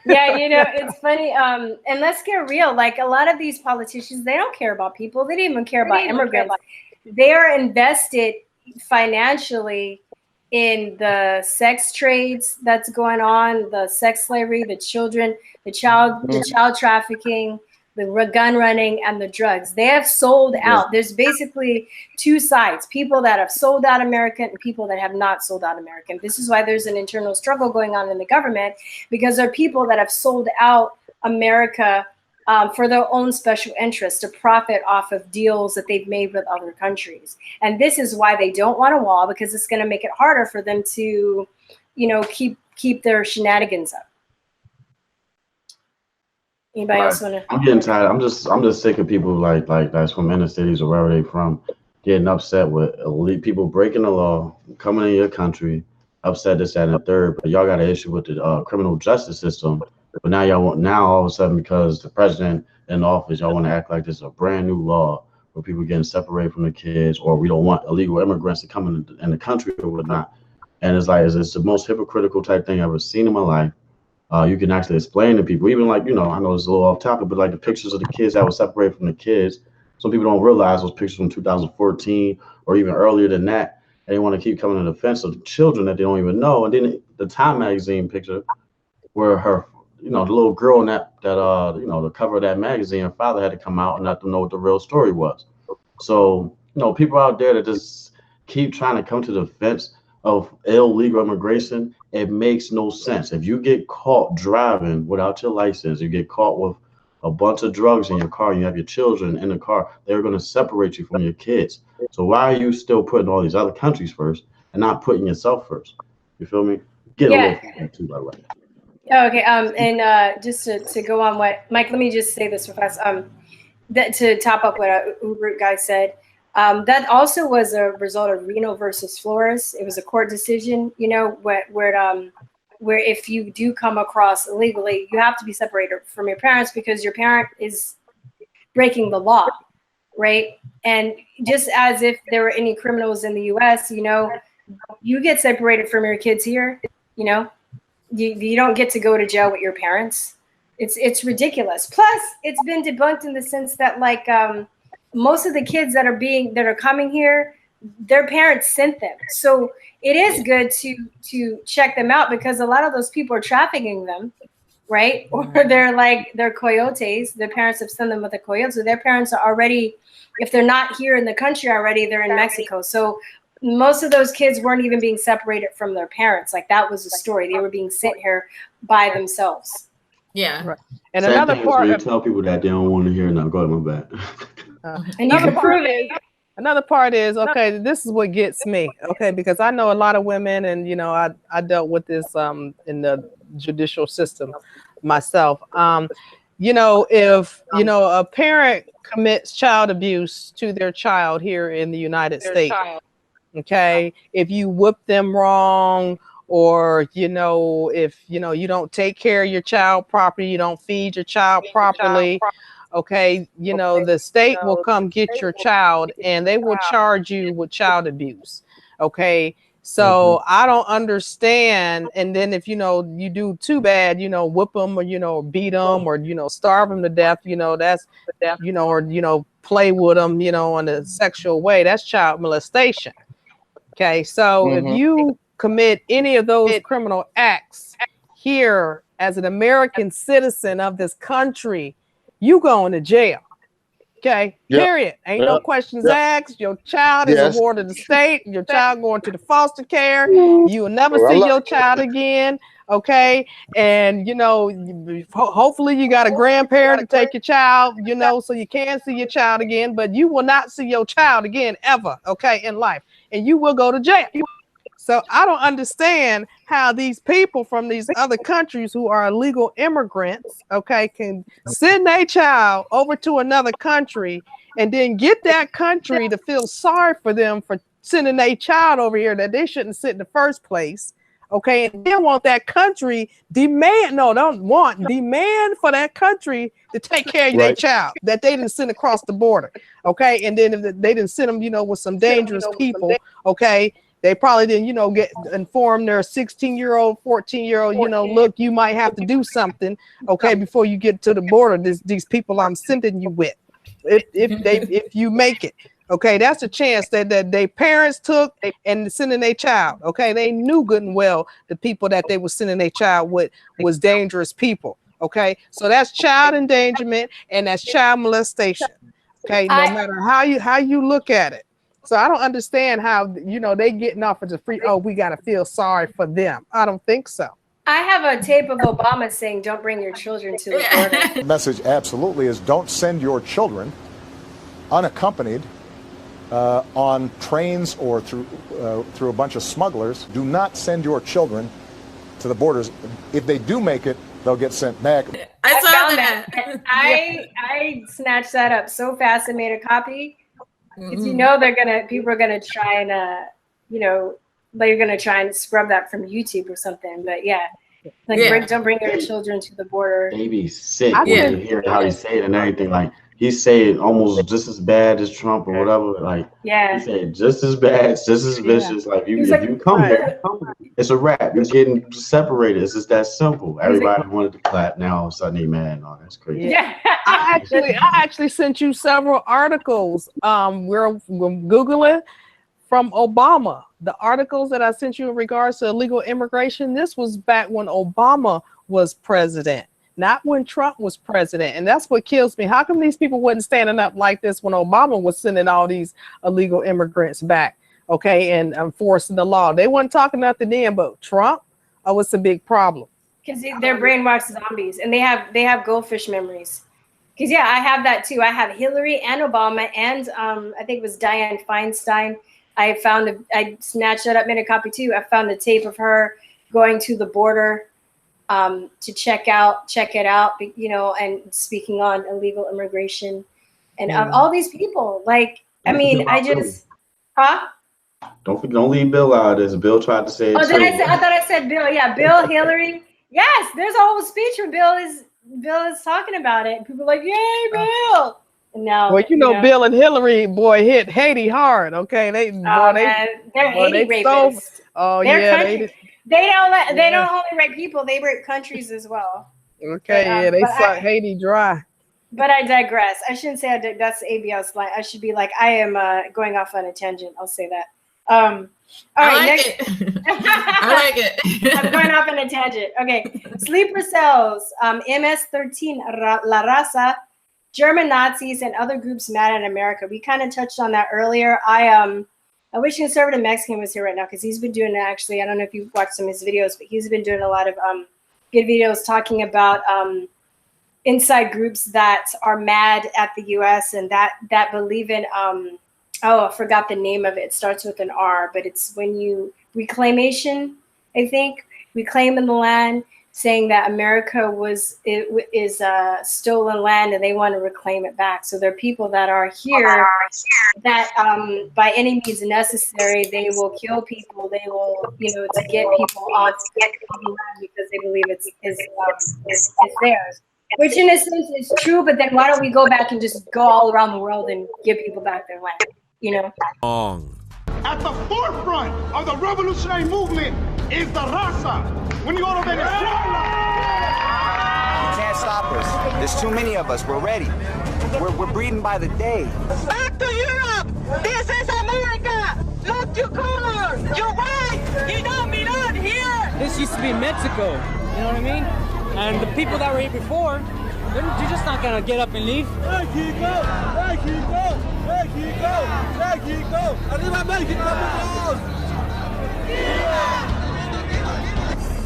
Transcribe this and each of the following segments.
Yeah, it's funny. And let's get real. Like a lot of these politicians, they don't care about people. They don't even care about immigrants. They are invested financially in the sex trades that's going on, the sex slavery, the child trafficking, the gun running, and the drugs. They have sold out. There's basically two sides: people that have sold out America and people that have not sold out America. This is why there's an internal struggle going on in the government, because there are people that have sold out America for their own special interest to profit off of deals that they've made with other countries. And this is why they don't want a wall, because it's going to make it harder for them to, keep their shenanigans up. Anybody else want to? I'm getting tired. I'm just sick of people like that's from inner cities or wherever they from, getting upset with elite people breaking the law, coming in your country, upset this, that, and the third. But y'all got an issue with the criminal justice system. But now all of a sudden, because the president in office, y'all want to act like this is a brand new law where people getting separated from the kids, or we don't want illegal immigrants to come in the country or whatnot. And it's like it's the most hypocritical type thing I've ever seen in my life. You can actually explain to people, even like, I know it's a little off topic, but like the pictures of the kids that were separated from the kids. Some people don't realize those pictures from 2014 or even earlier than that. And they want to keep coming to the defense of the children that they don't even know. And then the Time magazine picture where her, the little girl in that the cover of that magazine, her father had to come out and let them know what the real story was. So, people out there that just keep trying to come to the defense of illegal immigration, it makes no sense. If you get caught driving without your license, you get caught with a bunch of drugs in your car, you have your children in the car, they're going to separate you from your kids. So why are you still putting all these other countries first and not putting yourself first? You feel me? Get a little from that too, by the way. Okay. And just to go on what Mike, let me just say this real fast. That to top up what Uber guy said. That also was a result of Reno versus Flores. It was a court decision, where if you do come across illegally, you have to be separated from your parents because your parent is breaking the law, right? And just as if there were any criminals in the U.S., you get separated from your kids here, you don't get to go to jail with your parents. It's ridiculous. Plus, it's been debunked in the sense that most of the kids that are coming here, their parents sent them. So it is good to check them out, because a lot of those people are trafficking them, right? Or they're coyotes. Their parents have sent them with a coyote. So their parents are already, if they're not here in the country already, they're in Mexico. So most of those kids weren't even being separated from their parents. Like, that was the story. They were being sent here by themselves. Yeah. Right. And Same another thing part, you tell people that they don't want to hear. Now, go ahead, my bad. And you can prove it. Another part is, okay, this is what gets me, okay, because I know a lot of women, and I dealt with this in the judicial system myself. If a parent commits child abuse to their child here in the United States, okay, if you whip them wrong, or if you don't take care of your child properly, you don't feed your child properly, okay, the state will come get your child and they will charge you with child abuse. Okay. So I don't understand. And then if, you do too bad, whip them or, beat them or, starve them to death, that's, or, play with them, in a sexual way, that's child molestation. Okay. So if you commit any of those criminal acts here as an American citizen of this country, you going to jail. Okay. Period. Ain't no questions asked. Your child is a ward of the state. Your child going to the foster care. You will never see your child again. Okay. And hopefully you got a grandparent to take your child, so you can see your child again, but you will not see your child again ever, okay, in life. And you will go to jail. So I don't understand how these people from these other countries who are illegal immigrants, okay, can send their child over to another country and then get that country to feel sorry for them for sending their child over here that they shouldn't sit in the first place. Okay, and then want that country demand for that country to take care of their child that they didn't send across the border. Okay, and then if they didn't send them, with some dangerous people, okay, They probably didn't, get inform their 16-year-old, 14-year-old, look, you might have to do something, okay, before you get to the border. These people I'm sending you with, if you make it, okay, that's a chance that their parents took and sending their child. Okay, they knew good and well the people that they were sending their child with was dangerous people. Okay, so that's child endangerment and that's child molestation. Okay, no matter how you look at it. So I don't understand how, they getting off of the free, oh, we got to feel sorry for them. I don't think so. I have a tape of Obama saying, don't bring your children to the border. The message absolutely is don't send your children unaccompanied on trains or through a bunch of smugglers. Do not send your children to the borders. If they do make it, they'll get sent back. I saw that. I snatched that up so fast and made a copy. Because people are gonna try and they're gonna try and scrub that from YouTube or something. But yeah, don't bring your children to the border. They be sick when you hear how he say it and everything. Like he said almost just as bad as Trump or whatever. Like he said just as bad, just as vicious. Like if you come here, it's a wrap. You're getting separated. It's just that simple. Everybody wanted to clap. Now all of a sudden they mad. Oh, that's crazy. Yeah. I actually sent you several articles. We're Googling from Obama. The articles that I sent you in regards to illegal immigration. This was back when Obama was president, not when Trump was president. And that's what kills me. How come these people wasn't standing up like this when Obama was sending all these illegal immigrants back? Okay, and enforcing the law. They weren't talking nothing then, but Trump, it's a big problem. Because they're brainwashed zombies, and they have goldfish memories. Because I have that too. I have Hillary and Obama, and I think it was Dianne Feinstein. I snatched that up, made a copy too. I found a tape of her going to the border to check it out, and speaking on illegal immigration, and all these people. Like, Don't leave Bill out of this. Bill tried to say it. Oh, I thought I said Bill. Yeah, Bill, Hillary. Yes, there's a whole speech where Bill is talking about it. People are like, yay, Bill. No. Well, Bill and Hillary, hit Haiti hard. Okay, they're Haiti rapists. They don't only rape people; they rape countries as well. Okay, they suck Haiti dry. But I digress. I shouldn't say that's ABL's line. I should be like, I am going off on a tangent. I'll say that. All right, next. I like it. I'm going off on a tangent. Okay, sleeper cells, MS-13, La Raza, German Nazis, and other groups mad at America. We kind of touched on that earlier. I wish Conservative Mexican was here right now because he's been doing actually. I don't know if you've watched some of his videos, but he's been doing a lot of good videos talking about inside groups that are mad at the U.S. and that believe in I forgot the name of it. It starts with an R, but it's when you reclamation, I think, reclaiming the land, saying that America is stolen land and they want to reclaim it back. So there are people that are here that by any means necessary, they will kill people. They will, to get people on the land because they believe it's theirs. Which in a sense is true, but then why don't we go back and just go all around the world and give people back their land? At the forefront of the revolutionary movement is the Raza. When you go to Venezuela, you can't stop us. There's too many of us. We're ready. We're breeding by the day. Back to Europe. This is America. Look your color. You're right. You don't belong here. This used to be Mexico. You know what I mean? And the people that were here before, they're just not gonna get up and leave. Mexico, Mexico, Mexico, Mexico. Arriba Mexico.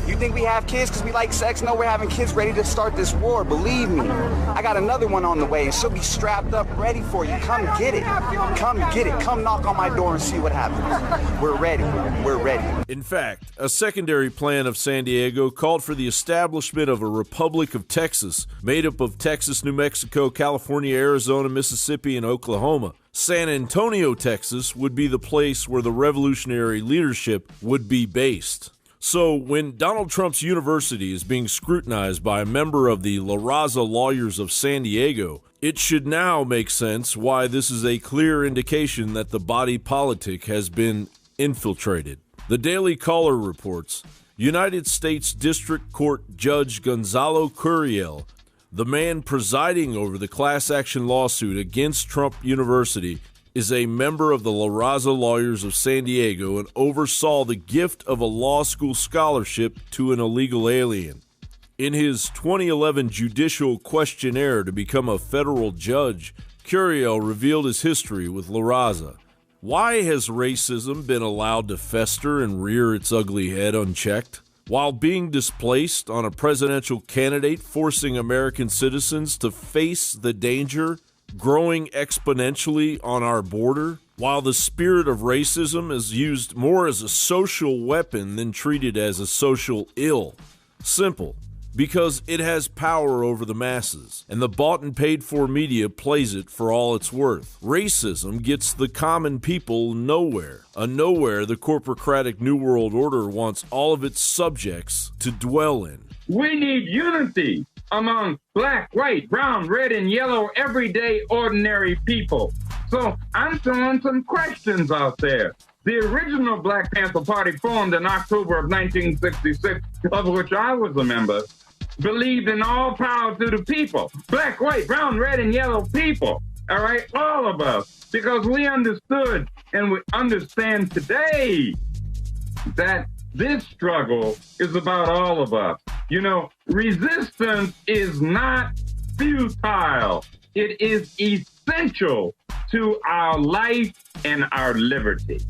You think we have kids because we like sex? No, we're having kids ready to start this war. Believe me. I got another one on the way, and she'll be strapped up, ready for you. Come get it. Come get it. Come knock on my door and see what happens. We're ready. We're ready. In fact, a secondary plan of San Diego called for the establishment of a Republic of Texas, made up of Texas, New Mexico, California, Arizona, Mississippi, and Oklahoma. San Antonio, Texas would be the place where the revolutionary leadership would be based. So when Donald Trump's university is being scrutinized by a member of the La Raza lawyers of San Diego, it should now make sense why this is a clear indication that the body politic has been infiltrated. The Daily Caller reports, United States District Court Judge Gonzalo Curiel, the man presiding over the class action lawsuit against Trump University, is a member of the La Raza Lawyers of San Diego and oversaw the gift of a law school scholarship to an illegal alien. In his 2011 judicial questionnaire to become a federal judge, Curiel revealed his history with La Raza. Why has racism been allowed to fester and rear its ugly head unchecked? While being displaced on a presidential candidate forcing American citizens to face the danger growing exponentially on our border, while the spirit of racism is used more as a social weapon than treated as a social ill. Simple. Because it has power over the masses, and the bought and paid for media plays it for all it's worth. Racism gets the common people nowhere, a nowhere the corporocratic New World Order wants all of its subjects to dwell in. We need unity among black, white, brown, red, and yellow, everyday, ordinary people. So I'm throwing some questions out there. The original Black Panther Party, formed in October of 1966, of which I was a member, believed in all power to the people. Black, white, brown, red, and yellow people. All right, all of us. Because we understood and we understand today that this struggle is about all of us. You know, resistance is not futile. It is essential to our life and our liberty.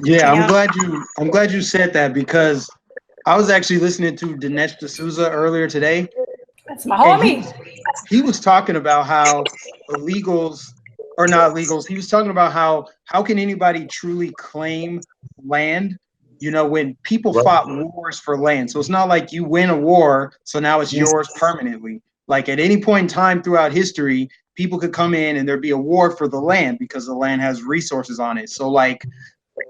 Yeah, I'm glad you said that, because I was actually listening to Dinesh D'Souza earlier today. That's my homie. He was talking about how illegals, or not illegals, he was talking about how can anybody truly claim land, you know, when people fought wars for land. So it's not like you win a war, so now it's yours permanently. Like at any point in time throughout history, people could come in and there'd be a war for the land because the land has resources on it. So like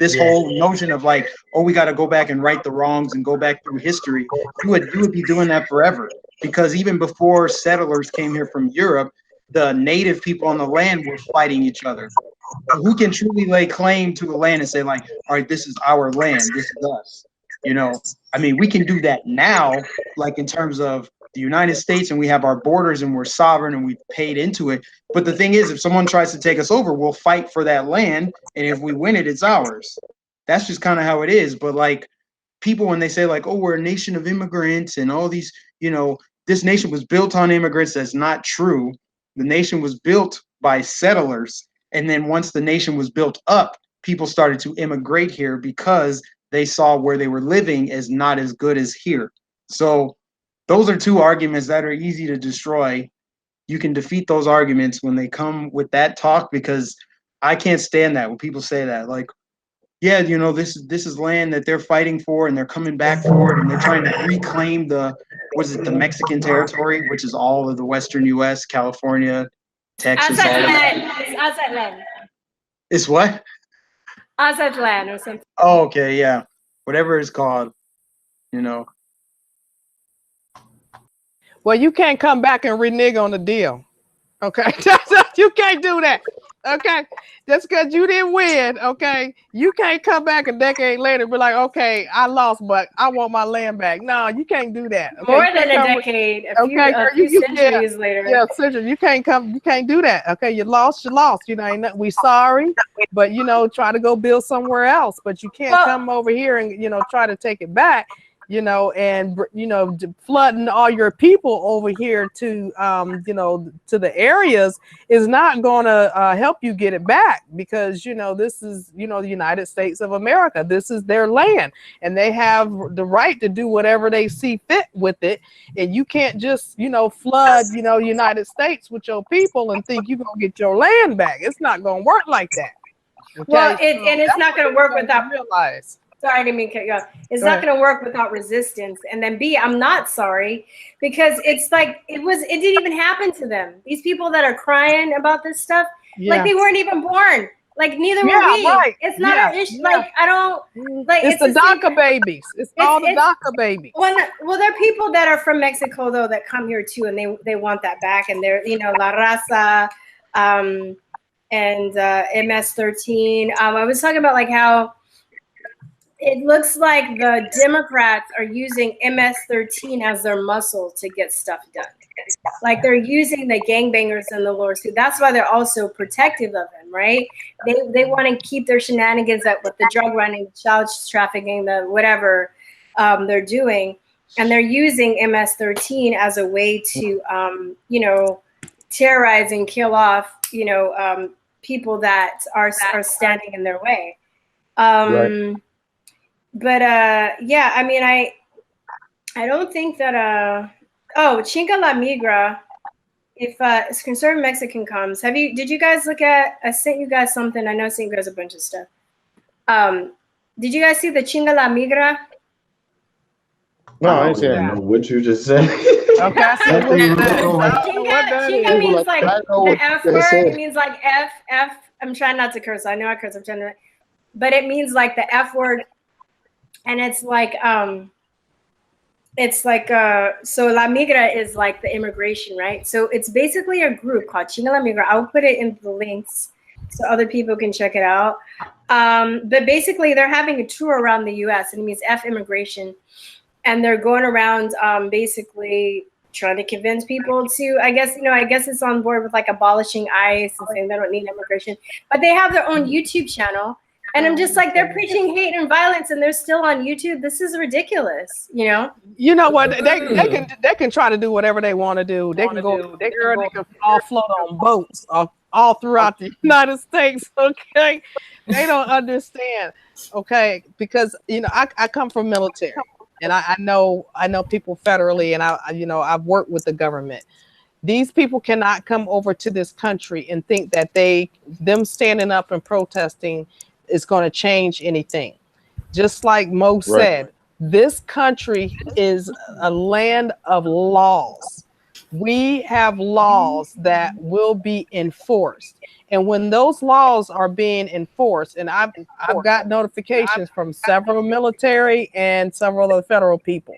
this whole notion of like, oh, we got to go back and right the wrongs and go back through history, you would be doing that forever. Because even before settlers came here from Europe, the native people on the land were fighting each other. Who can truly lay claim to a land and say like, all right, this is our land, this is us? You know, I mean, we can do that now, like in terms of the United States, and we have our borders and we're sovereign and we've paid into it. But the thing is, if someone tries to take us over, we'll fight for that land. And if we win it, it's ours. That's just kind of how it is. But like people, when they say like, oh, we're a nation of immigrants and all these, you know, this nation was built on immigrants, that's not true. The nation was built by settlers. And then once the nation was built up, people started to immigrate here because they saw where they were living as not as good as here. So those are two arguments that are easy to destroy. You can defeat those arguments when they come with that talk, because I can't stand that when people say that, like, yeah, you know, this is land that they're fighting for and they're coming back for it and they're trying to reclaim the Mexican territory, which is all of the Western U.S., California, Texas. It's Azad land. It's what? Azad land or something. Oh, okay, yeah. Whatever it's called, you know. Well, you can't come back and renege on the deal. Okay. You can't do that. Okay. Just because you didn't win, okay, you can't come back a decade later and be like, okay, I lost, but I want my land back. No, you can't do that. Okay? More than a decade, a few centuries later. Yeah, centuries. You can't do that. Okay, you lost. You know, we sorry, but you know, try to go build somewhere else. But you can't come over here and, you know, try to take it back. You know, and, you know, flooding all your people over here to, you know, to the areas is not going to help you get it back, because, you know, this is, you know, the United States of America. This is their land and they have the right to do whatever they see fit with it. And you can't just, you know, flood, you know, United States with your people and think you're going to get your land back. It's not going to work like that. Okay? Well, and it's not going to work without realize. Sorry, I didn't mean to cut you off. It's not going to work without resistance. And then B, I'm not sorry, because it's like it didn't even happen to them. These people that are crying about this stuff, like they weren't even born. Like neither were we. Right. It's not our issue. Like I don't like. It's the DACA babies. It's all the DACA babies. Well, there are people that are from Mexico though that come here too, and they want that back, and they're, you know, La Raza. and MS-13. I was talking about like how it looks like the Democrats are using MS-13 as their muscle to get stuff done. Like they're using the gangbangers and the lawsuit. That's why they're also protective of them, right? They want to keep their shenanigans up with the drug running, child trafficking, the whatever they're doing. And they're using MS-13 as a way to, you know, terrorize and kill off, you know, people that are standing in their way. Right. But yeah, I mean, I don't think that oh, Chinga la Migra, if Conservative Mexican comes, did you guys look at, I sent you guys something, I know I sent you guys a bunch of stuff. Did you guys see the Chinga la Migra? No, I didn't see I that. know what you just said. Okay, I see what Chinga means like the F word. said. It means like F. I'm trying not to curse. I know I curse. I'm trying to, but it means like the F word, and it's like so La Migra is like the immigration, right? So it's basically a group called Chinga la Migra. I'll put it in the links so other people can check it out. But basically, they're having a tour around the U.S. and it means F immigration. And they're going around basically trying to convince people to, I guess it's on board with like abolishing ICE and saying they don't need immigration. But they have their own YouTube channel. And I'm just like, they're preaching hate and violence and they're still on YouTube. This is ridiculous, you know? You know what? They can try to do whatever they want to do. They can all float on boats all throughout the United States. Okay. They don't understand. Okay. Because, you know, I come from military. And I know people federally, and I've worked with the government. These people cannot come over to this country and think that them standing up and protesting is going to change anything. Just like Mo said, this country is a land of laws. We have laws that will be enforced. And when those laws are being enforced, and I've got notifications from several military and several of the federal people.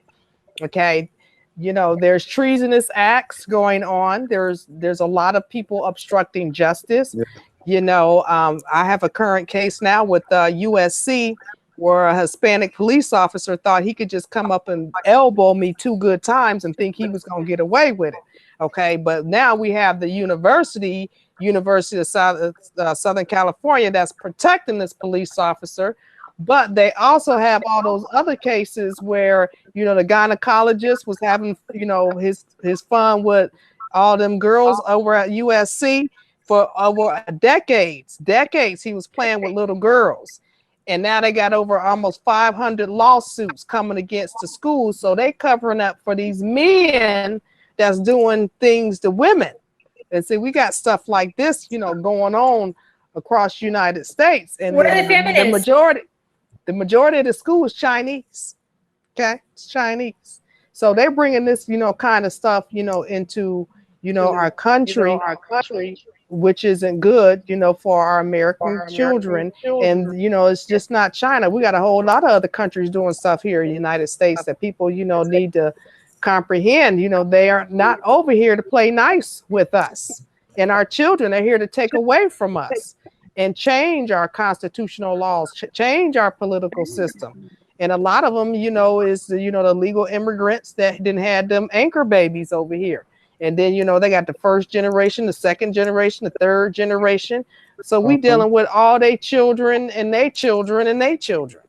Okay. You know, there's treasonous acts going on. There's a lot of people obstructing justice. Yeah. You know, I have a current case now with USC where a Hispanic police officer thought he could just come up and elbow me 2 good times and think he was going to get away with it. Okay. But now we have the University of Southern California that's protecting this police officer, but they also have all those other cases where, you know, the gynecologist was having, you know, his fun with all them girls over at USC for over decades. He was playing with little girls, and now they got over almost 500 lawsuits coming against the school. So they covering up for these men that's doing things to women. And see, we got stuff like this, you know, going on across the United States. And the majority of the school is Chinese. Okay, it's Chinese. So they're bringing this, you know, kind of stuff, you know, into, you know, our country, which isn't good, you know, for our American children. And, you know, it's just not China. We got a whole lot of other countries doing stuff here in the United States that people, you know, need to comprehend. You know, they are not over here to play nice with us, and our children are here to take away from us and change our constitutional laws, change our political system. And a lot of them, you know, is the legal immigrants that didn't have them anchor babies over here. And then, you know, they got the first generation, the second generation, the third generation. So we dealing with all their children and their children and their children.